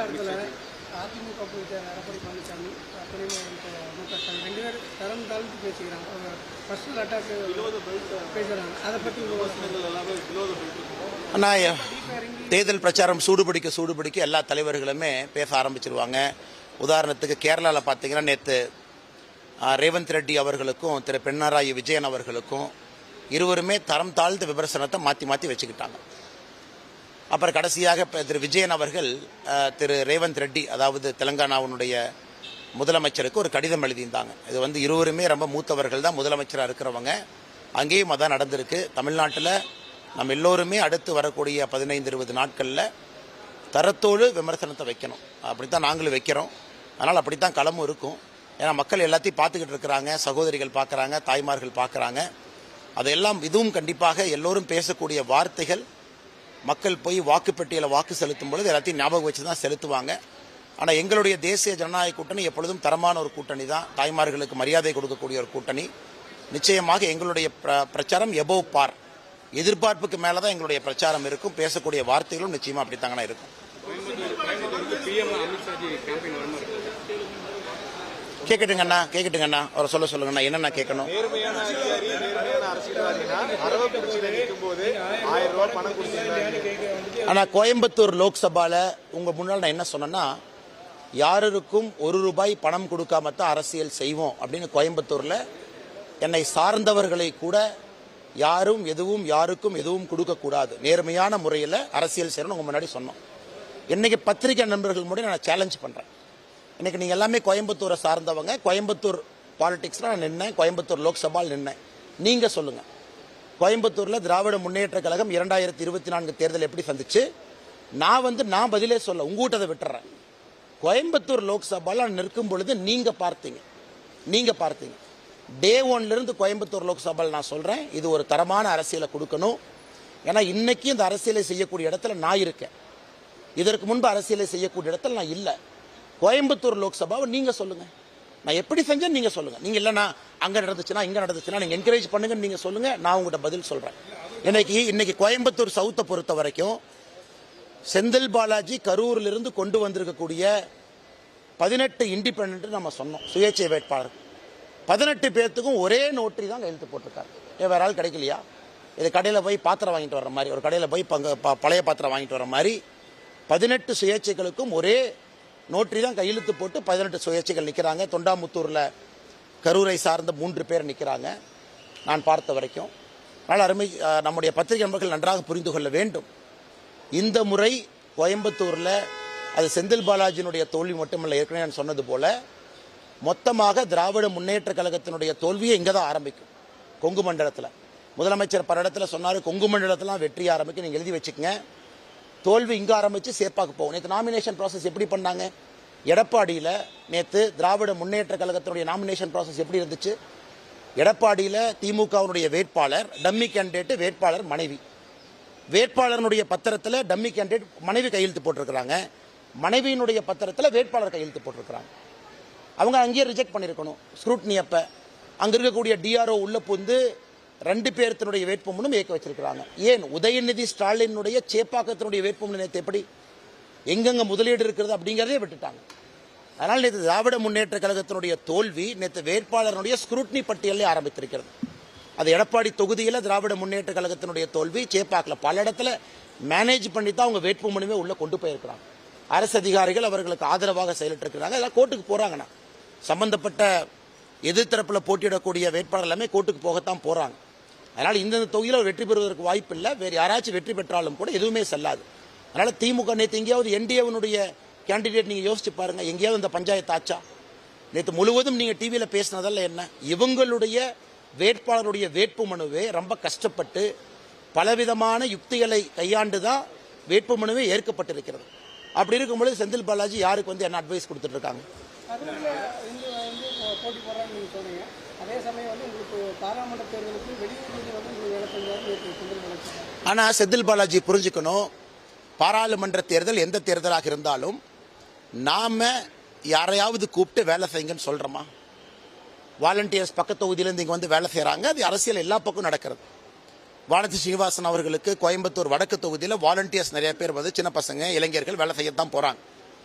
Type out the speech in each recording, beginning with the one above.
இடத்துல அதிமுக போயிட்ட எடப்பாடி பழனிசாமி துணை முதலமைச்சர் ரெண்டு பேரும் தரம் தாழ்ந்து பேசிக்கிறாங்க. பர்சனல் அட்டாக் பேசுகிறாங்க. அதை பற்றி ஆனால் தேர்தல் பிரச்சாரம் சூடுபிடிக்க எல்லா தலைவர்களுமே பேச ஆரம்பிச்சிருவாங்க. உதாரணத்துக்கு கேரளாவில் பார்த்தீங்கன்னா நேற்று ரேவந்த் ரெட்டி அவர்களுக்கும் திரு பினராயி விஜயன் அவர்களுக்கும் இருவருமே தரம் தாழ்ந்த விமர்சனத்தை மாற்றி வச்சுக்கிட்டாங்க. அப்புறம் கடைசியாக திரு விஜயன் அவர்கள் திரு ரேவந்த் ரெட்டி, அதாவது தெலங்கானாவுடைய முதலமைச்சருக்கு ஒரு கடிதம் எழுதியிருந்தாங்க. இது இருவருமே ரொம்ப மூத்தவர்கள் தான் முதலமைச்சராக இருக்கிறவங்க. அங்கேயும் அதான் நடந்திருக்கு. தமிழ்நாட்டில் நம்ம எல்லோருமே அடுத்து வரக்கூடிய 15-20 நாட்களில் தரத்தோடு விமர்சனத்தை வைக்கணும். அப்படித்தான் நாங்களும் வைக்கிறோம். அதனால் அப்படித்தான் களமும் இருக்கும். ஏன்னா மக்கள் எல்லாத்தையும் பார்த்துக்கிட்டு இருக்கிறாங்க, சகோதரிகள் பார்க்குறாங்க, தாய்மார்கள் பார்க்குறாங்க. அதையெல்லாம் இதுவும் கண்டிப்பாக எல்லோரும் பேசக்கூடிய வார்த்தைகள் மக்கள் போய் வாக்குப்பெட்டியில் வாக்கு செலுத்தும் பொழுது எல்லாத்தையும் ஞாபகம் வச்சு தான் செலுத்துவாங்க. ஆனால் எங்களுடைய தேசிய ஜனநாயக கூட்டணி எப்பொழுதும் தரமான ஒரு கூட்டணி தான். தாய்மார்களுக்கு மரியாதை கொடுக்கக்கூடிய ஒரு கூட்டணி. நிச்சயமாக எங்களுடைய பிரச்சாரம் எபோவ் பார், எதிர்பார்ப்புக்கு மேலே தான் எங்களுடைய பிரச்சாரம் இருக்கும். பேசக்கூடிய வார்த்தைகளும் நிச்சயமாக அப்படித்தாங்கண்ணா இருக்கும். கேட்கட்டுங்கண்ணா அவரை சொல்லுங்கண்ணா. என்னென்ன கேட்கணும்? ஆனால் கோயம்புத்தூர் லோக்சபாவில் உங்கள் முன்னால் நான் என்ன சொன்னேன்னா, யாருக்கும் ₹1 பணம் கொடுக்காம தான் அரசியல் செய்வோம் அப்படின்னு கோயம்புத்தூரில் என்னை சார்ந்தவர்களை கூட யாரும் யாருக்கும் எதுவும் கொடுக்கக்கூடாது, நேர்மையான முறையில் அரசியல் செய்யணும்னு உங்கள் முன்னாடி சொன்னோம். இன்னைக்கு பத்திரிகை நண்பர்கள் முன்னாடி நான் சேலஞ்ச் பண்ணுறேன். இன்னைக்கு நீங்கள் எல்லாமே கோயம்புத்தூரை சார்ந்தவங்க. கோயம்புத்தூர் பாலிடிக்ஸில் நான் நின்னேன், கோயம்புத்தூர் லோக்சபாவில் நின்னேன். நீங்கள் சொல்லுங்கள், கோயம்புத்தூரில் திராவிட முன்னேற்ற கழகம் 2024 தேர்தல் எப்படி சந்திச்சு? நான் பதிலே சொல்ல, உங்ககிட்ட அதை விட்டுறேன். கோயம்புத்தூர் லோக்சபாவில் நிற்கும் பொழுது நீங்கள் பார்த்தீங்க டே 1லிருந்து கோயம்புத்தூர் லோக்சபாவில் நான் சொல்கிறேன், இது ஒரு தரமான அரசியலை கொடுக்கணும். ஏன்னா இன்னைக்கு இந்த அரசியலை செய்யக்கூடிய இடத்துல நான் இருக்கேன். இதற்கு முன்பு அரசியலை செய்யக்கூடிய இடத்துல நான் இல்லை. கோயம்புத்தூர் லோக்சபாவை நீங்கள் சொல்லுங்கள், நான் எப்படி செஞ்சேன்னு நீங்கள் சொல்லுங்கள். நீங்கள் இல்லைனா அங்கே நடந்துச்சுன்னா இங்கே நடந்துச்சுன்னா நீங்கள் என்கரேஜ் பண்ணுங்கன்னு நீங்கள் சொல்லுங்கள், நான் உங்கள்கிட்ட பதில் சொல்கிறேன். இன்னைக்கு கோயம்புத்தூர் சவுத்தை பொறுத்த வரைக்கும் செந்தில் பாலாஜி கரூரிலிருந்து கொண்டு வந்திருக்கக்கூடிய 18 இண்டிபெண்ட் நம்ம சொன்னோம் சுயேட்சை வேட்பாளர். 18 பேர்த்துக்கும் ஒரே நோட்டரி தான் கையெழுத்து போட்டிருக்காரு. வேற ஆள் கிடைக்கலையா? இது கடையில் போய் பாத்திரம் வாங்கிட்டு வர மாதிரி, ஒரு கடையில் போய் பழைய பாத்திரம் வாங்கிட்டு வர மாதிரி 18 சுயேட்சைகளுக்கும் ஒரே நோட்டரி தான் கையெழுத்து போட்டு 18 சுயேட்சைகள் நிற்கிறாங்க. தொண்டாமுத்தூரில் கரூரை சார்ந்த 3 பேர் நிற்கிறாங்க நான் பார்த்த வரைக்கும். அதனால் அருமை நம்முடைய பத்திரிகை நண்பர்கள் நன்றாக புரிந்து கொள்ள வேண்டும். இந்த முறை கோயம்புத்தூரில் அது செந்தில் பாலாஜியினுடைய தோல்வி மட்டுமல்ல, ஏற்கனவே நான் சொன்னது போல மொத்தமாக திராவிட முன்னேற்ற கழகத்தினுடைய தோல்வியை இங்கே தான் ஆரம்பிக்கும். கொங்கு மண்டலத்தில் முதலமைச்சர் பல இடத்துல சொன்னார், கொங்கு மண்டலத்தில் வெற்றி ஆரம்பிக்கும், நீங்கள் எழுதி வச்சுக்கங்க. தோல்வி இங்கே ஆரம்பித்து சேப்பாக்கு போகும். நேற்று நாமினேஷன் ப்ராசஸ் எப்படி பண்ணாங்க? எடப்பாடியில் நேற்று திராவிட முன்னேற்ற கழகத்தினுடைய நாமினேஷன் ப்ராசஸ் எப்படி இருந்துச்சு? எடப்பாடியில் திமுகவினுடைய வேட்பாளர் டம்மி கேண்டிடேட், வேட்பாளர் மனைவி, வேட்பாளருடைய பத்திரத்தில் டம்மி கேண்டிடேட் மனைவி கையெழுத்து போட்டிருக்கிறாங்க, மனைவியினுடைய பத்திரத்தில் வேட்பாளர் கையெழுத்து போட்டிருக்கிறாங்க. அவங்க அங்கேயே ரிஜெக்ட் பண்ணியிருக்கணும் ஸ்க்ரூட்னி. அப்போ அங்கே இருக்கக்கூடிய டிஆர்ஓ உள்ள புந்து 2 பேர்த்தினுடைய வேட்புமனும் ஏற்க வச்சிருக்கிறாங்க. ஏன்? உதயநிதி ஸ்டாலினுடைய சேப்பாக்கத்தினுடைய வேட்புமனு நேற்று எப்படி எங்கெங்க முதலீடு இருக்கிறது அப்படிங்கிறதே விட்டுட்டாங்க. அதனால் நேற்று திராவிட முன்னேற்ற கழகத்தினுடைய தோல்வி நேற்று வேட்பாளருடைய ஸ்க்ரூட்னி பட்டியலே ஆரம்பித்திருக்கிறது. அது எடப்பாடி தொகுதியில் திராவிட முன்னேற்ற கழகத்தினுடைய தோல்வி, சேப்பாக்கில் பல இடத்துல மேனேஜ் பண்ணி தான் அவங்க வேட்புமனுவே உள்ள கொண்டு போயிருக்கிறாங்க. அரசு அதிகாரிகள் அவர்களுக்கு ஆதரவாக செயலிட்டு இருக்கிறாங்க. அதெல்லாம் கோர்ட்டுக்கு போறாங்கன்னா சம்பந்தப்பட்ட எதிர்த்தரப்பில் போட்டியிடக்கூடிய வேட்பாளர் எல்லாமே கோர்ட்டுக்கு போகத்தான் போறாங்க. அதனால் இந்த தொகுதியில் வெற்றி பெறுவதற்கு வாய்ப்பு இல்லை. வேறு யாராச்சும் வெற்றி பெற்றாலும் கூட எதுவுமே செல்லாது. அதனால திமுக நேற்று எங்கேயாவது என்டிஏவனுடைய கேண்டிடேட் நீங்க யோசிச்சு பாருங்க, எங்கேயாவது இந்த பஞ்சாயத்து ஆச்சா? நேற்று முழுவதும் நீங்க டிவியில் பேசினதல்ல என்ன? இவங்களுடைய வேட்பாளருடைய வேட்புமனுவே ரொம்ப கஷ்டப்பட்டு பலவிதமான யுக்திகளை கையாண்டு தான் வேட்புமனுவே ஏற்கப்பட்டிருக்கிறது. அப்படி இருக்கும்பொழுது செந்தில் பாலாஜி யாருக்கு என்ன அட்வைஸ் கொடுத்துட்டு இருக்காங்க? ஆனால் செந்தில் பாலாஜி புரிஞ்சுக்கணும், பாராளுமன்ற தேர்தல் எந்த தேர்தலாக இருந்தாலும் நாம யாரையாவது கூப்பிட்டு வேலை செய்யுங்கன்னு சொல்றோமா? வாலண்டியர்ஸ் பக்க தொகுதியிலிருந்து இங்கே வேலை செய்கிறாங்க. அது அரசியல் எல்லா பக்கம் நடக்கிறது. வானதி சீனிவாசன் அவர்களுக்கு கோயம்புத்தூர் வடக்கு தொகுதியில் வாலண்டியர்ஸ் நிறைய பேர் சின்ன பசங்க இளைஞர்கள் வேலை செய்யத்தான் போகிறாங்க.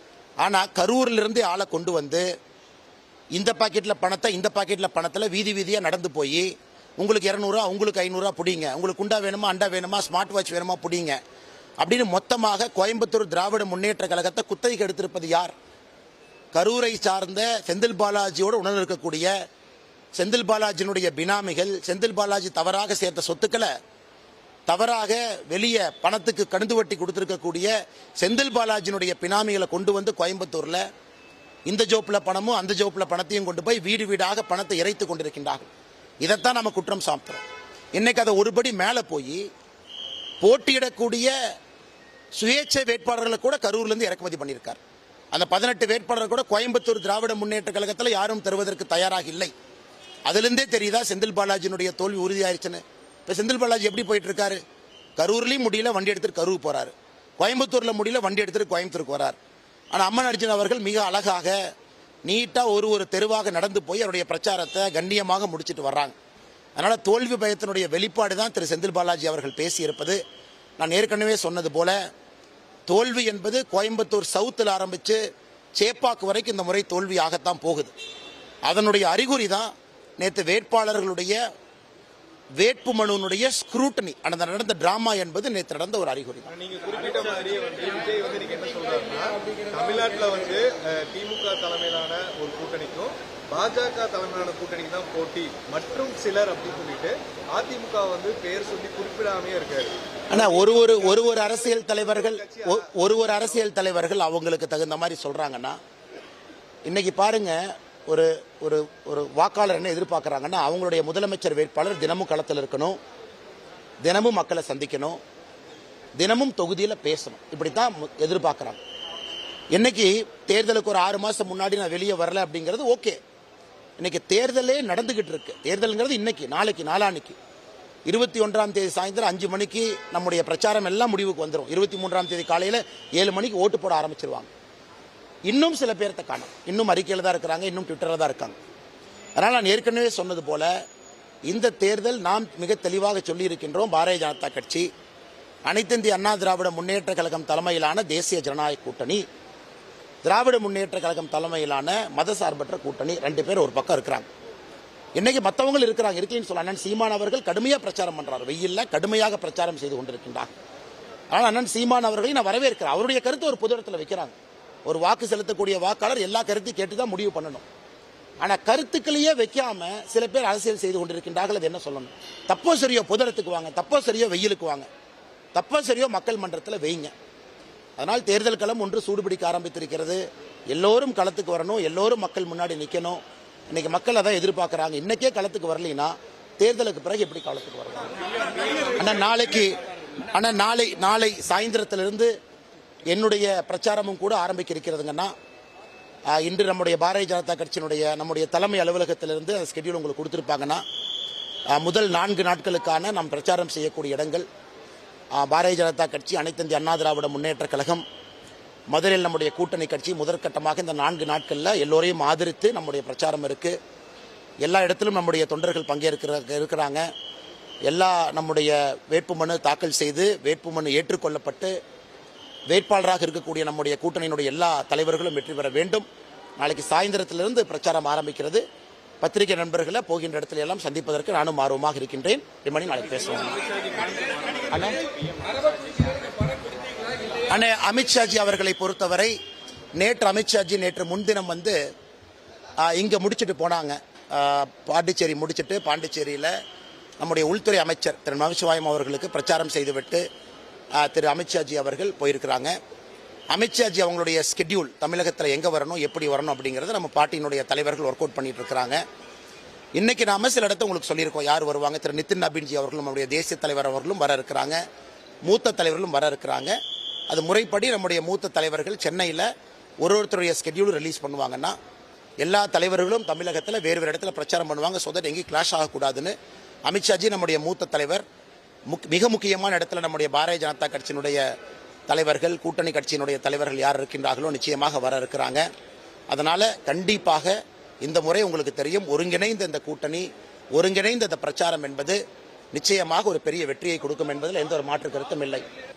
ஆனால் கரூரிலிருந்து ஆளை கொண்டு வந்து இந்த பாக்கெட்டில் பணத்தை இந்த பாக்கெட்டில் பணத்தில் வீதி வீதியாக நடந்து போய் உங்களுக்கு 200 உங்களுக்கு 500 பிடிங்க, உங்களுக்கு குண்டா வேணுமா அண்டா வேணுமா ஸ்மார்ட் வாட்ச் வேணுமா பிடிங்க அப்படின்னு மொத்தமாக கோயம்புத்தூர் திராவிட முன்னேற்ற கழகத்தை குத்தகைக்கு எடுத்திருப்பது யார்? கரூரை சார்ந்த செந்தில் பாலாஜியோடு உணர்வு இருக்கக்கூடிய செந்தில் பாலாஜியினுடைய பினாமிகள், செந்தில் பாலாஜி தவறாக சேர்த்த சொத்துக்களை தவறாக வெளியே பணத்துக்கு கந்து வட்டி கொடுத்திருக்கக்கூடிய செந்தில் பாலாஜியினுடைய பினாமிகளை கொண்டு வந்து கோயம்புத்தூர்ல இந்த ஜோப்பில் பணமும் அந்த ஜோப்பில் பணத்தையும் கொண்டு போய் வீடு வீடாக பணத்தை இறைத்து கொண்டிருக்கின்றார்கள். இதைத்தான் நம்ம குற்றம் சாட்டுறோம். இன்னைக்கு அதை ஒருபடி மேலே போய் போட்டியிடக்கூடிய சுயேட்சை வேட்பாளர்களை கூட கரூர்ல இருந்து இறக்குமதி பண்ணியிருக்கார். அந்த 18 வேட்பாளர்கள் கூட கோயம்புத்தூர் திராவிட முன்னேற்ற கழகத்தில் யாரும் தருவதற்கு தயாராக இல்லை. அதிலிருந்தே தெரியுதா செந்தில் பாலாஜியினுடைய தோல்வி உறுதியாயிருச்சுன்னு. இப்போ செந்தில் பாலாஜி எப்படி போயிட்டு இருக்காரு? கரூர்லையும் முடியல, வண்டி எடுத்துட்டு கரூர் போறாரு. கோயம்புத்தூர்ல முடியல, வண்டி எடுத்துட்டு கோயம்புத்தூருக்கு வரார். ஆனால் அம்மன் அர்ஜுன் அவர்கள் மிக அழகாக நீட்டா ஒரு தெருவாக நடந்து போய் அவருடைய பிரச்சாரத்தை கண்ணியமாக முடிச்சிட்டு வர்றாங்க. அதனால தோல்வி பயத்தினுடைய வெளிப்பாடு தான் திரு செந்தில் பாலாஜி அவர்கள் பேசியிருப்பது. நான் ஏற்கனவே சொன்னது போல தோல்வி என்பது கோயம்புத்தூர் சவுத்தில் ஆரம்பித்து சேப்பாக்கு வரைக்கும் இந்த முறை தோல்வியாகத்தான் போகுது. அதனுடைய அறிகுறி தான் நேற்று வேட்பாளர்களுடைய வேட்புமனுடைய ஸ்க்ரூட்டனி அந்த நடந்த டிராமா என்பது நேற்று நடந்த ஒரு அறிகுறி தான். நீங்க குறிப்பிட்ட மாதிரி விஜய் நீங்க என்ன சொல்றாருன்னா, தமிழ்நாட்டில் திமுக தலைமையிலான ஒரு கூட்டணிக்கும் பாஜக தலைமையிலான கூட்டணிக்கு தான் போட்டி மற்றும் சிலர் அப்படின்னு சொல்லிட்டு அதிமுக பெயர் சொல்லி குறிப்பிடாமே இருக்காரு. ஆனா ஒரு அரசியல் தலைவர்கள் அவங்களுக்கு தகுந்த மாதிரி சொல்றாங்கன்னா, இன்னைக்கு பாருங்க ஒரு ஒரு ஒரு வாக்காளர் என்ன எதிர்பார்க்கறாங்கன்னா, அவங்களுடைய முதலமைச்சர் வேட்பாளர் தினமும் களத்தில் இருக்கணும், தினமும் மக்களை சந்திக்கணும், தினமும் தொகுதியில் பேசணும், இப்படித்தான் எதிர்பார்க்கறாங்க. இன்னைக்கு தேர்தலுக்கு ஒரு 6 மாசம் முன்னாடி நான் வெளியே வரல அப்படிங்கிறது ஓகே. இன்னைக்கு தேர்தலே நடந்துகிட்டு இருக்கு. தேர்தல்ங்கிறது இன்னைக்கு, நாளைக்கு, நாளான்னைக்கு 21ஆம் தேதி சாயந்தரம் 5 மணிக்கு நம்முடைய பிரச்சாரம் எல்லாம் முடிவுக்கு வந்துடும். 23ஆம் தேதி காலையில் 7 மணிக்கு ஓட்டு போட ஆரம்பிச்சிருவாங்க. இன்னும் சில பேர்த்த காணும், இன்னும் அறிக்கையில் தான் இருக்கிறாங்க, இன்னும் ட்விட்டரில் தான் இருக்காங்க. அதனால் நான் ஏற்கனவே சொன்னது போல இந்த தேர்தல் நாம் மிக தெளிவாக சொல்லி இருக்கின்றோம். பாரதிய ஜனதா கட்சி, அனைத்து இந்திய அண்ணா திராவிட முன்னேற்ற கழகம் தலைமையிலான தேசிய ஜனநாயக கூட்டணி, திராவிட முன்னேற்ற கழகம் தலைமையிலான மதசார்பற்ற கூட்டணி, 2 பேர் ஒரு பக்கம் இருக்கிறாங்க. இன்னைக்கு மற்றவங்க இருக்கிறாங்க, இருக்கேன்னு சொல்ல அண்ணன் சீமான் அவர்கள் கடுமையாக பிரச்சாரம் பண்றாரு, வெயில்ல கடுமையாக பிரச்சாரம் செய்து கொண்டிருக்கின்றார். ஆனால் அண்ணன் சீமான் அவர்களை நான் வரவேற்கிறேன். அவருடைய கருத்து ஒரு பொது இடத்துல வைக்கிறாங்க. ஒரு வாக்கு செலுத்தக்கூடிய வாக்காளர் எல்லா கருத்தையும் கேட்டுதான் முடிவு பண்ணணும். ஆனா கருத்துக்களையே வைக்காம சில பேர் அரசியல் செய்து கொண்டிருக்கின்றார்கள். அது என்ன சொல்லணும்? தப்போ சரியோ பொது இடத்துக்கு வாங்க, தப்போ சரியோ வெயிலுக்கு வாங்க, தப்போ சரியோ மக்கள் மன்றத்தில் வைங்க. அதனால் தேர்தல் களம் ஒன்று சூடுபிடிக்க ஆரம்பித்திருக்கிறது. எல்லோரும் களத்துக்கு வரணும், எல்லோரும் மக்கள் முன்னாடி நிற்கணும். இன்னைக்கு மக்கள் அதான் எதிர்பார்க்கறாங்க. இன்னைக்கே களத்துக்கு வரலைன்னா தேர்தலுக்கு பிறகு எப்படி களத்துக்கு வரலாம்? நாளை சாயந்தரத்திலிருந்து என்னுடைய பிரச்சாரமும் கூட ஆரம்பிக்க இருக்கிறதுங்கன்னா, இன்று நம்முடைய பாரதிய ஜனதா கட்சியினுடைய நம்முடைய தலைமை அலுவலகத்திலிருந்து அந்த ஸ்கெடியூல் உங்களுக்கு கொடுத்துருப்பாங்கன்னா, முதல் 4 நாட்களுக்கான நாம் பிரச்சாரம் செய்யக்கூடிய இடங்கள் பாரதிய ஜனதா கட்சி, அனைத்து இந்திய அண்ணா திராவிட முன்னேற்ற கழகம், முதலில் நம்முடைய கூட்டணி கட்சி முதற்கட்டமாக இந்த 4 நாட்களில் எல்லோரையும் ஆதரித்து நம்முடைய பிரச்சாரம் இருக்கு. எல்லா இடத்திலும் நம்முடைய தொண்டர்கள் இருக்கிறாங்க. எல்லா நம்முடைய வேட்புமனு தாக்கல் செய்து வேட்புமனு ஏற்றுக்கொள்ளப்பட்டு வேட்பாளராக இருக்கக்கூடிய நம்முடைய கூட்டணியினுடைய எல்லா தலைவர்களும் வெற்றி பெற வேண்டும். நாளைக்கு சாயந்தரத்திலிருந்து பிரச்சாரம் ஆரம்பிக்கிறது. பத்திரிகை நண்பர்களை போகின்ற இடத்துல எல்லாம் சந்திப்பதற்கு நானும் ஆர்வமாக இருக்கின்றேன். மணி நாளைக்கு பேசுவோம். அண்ணே அமித்ஷாஜி அவர்களை பொறுத்தவரை நேற்று முன்தினம் இங்க முடிச்சுட்டு போனாங்க. பாண்டிச்சேரி முடிச்சுட்டு பாண்டிச்சேரியில் நம்முடைய உள்துறை அமைச்சர் திரு நமசிவாயம் அவர்களுக்கு பிரச்சாரம் செய்துவிட்டு திரு அமித்ஷாஜி அவர்கள் போயிருக்கிறாங்க. அமித்ஷாஜி அவங்களுடைய ஸ்கெடியூல் தமிழகத்தில் எங்கே வரணும், எப்படி வரணும் அப்படிங்கிறத நம்ம பார்ட்டியினுடைய தலைவர்கள் ஒர்க் அவுட் பண்ணிட்டு இருக்கிறாங்க. இன்னைக்கு நாம சில இடத்த உங்களுக்கு சொல்லியிருக்கோம் யார் வருவாங்க. திரு நிதின் நபீன்ஜி அவர்களும் நம்முடைய தேசிய தலைவர் அவர்களும் வர இருக்கிறாங்க, மூத்த தலைவர்களும் வர இருக்கிறாங்க. அது முறைப்படி நம்முடைய மூத்த தலைவர்கள் சென்னையில் ஒருத்தருடைய ஸ்கெடியூல் ரிலீஸ் பண்ணுவாங்கன்னா எல்லா தலைவர்களும் தமிழகத்தில் வேறு வேறு இடத்துல பிரச்சாரம் பண்ணுவாங்க. ஸோ தட் எங்கேயும் கிளாஷ் ஆகக்கூடாதுன்னு அமித்ஷாஜி நம்முடைய மூத்த தலைவர், மிக முக்கியமான இடத்துல நம்முடைய பாரதிய ஜனதா கட்சியினுடைய தலைவர்கள், கூட்டணி கட்சியினுடைய தலைவர்கள் யார் இருக்கின்றார்களோ நிச்சயமாக வர இருக்கிறாங்க. அதனால கண்டிப்பாக இந்த முறை உங்களுக்கு தெரியும், ஒருங்கிணைந்த இந்த கூட்டணி, ஒருங்கிணைந்த இந்த பிரச்சாரம் என்பது நிச்சயமாக ஒரு பெரிய வெற்றியை கொடுக்கும் என்பதில் எந்த ஒரு மாற்று கருத்தும் இல்லை.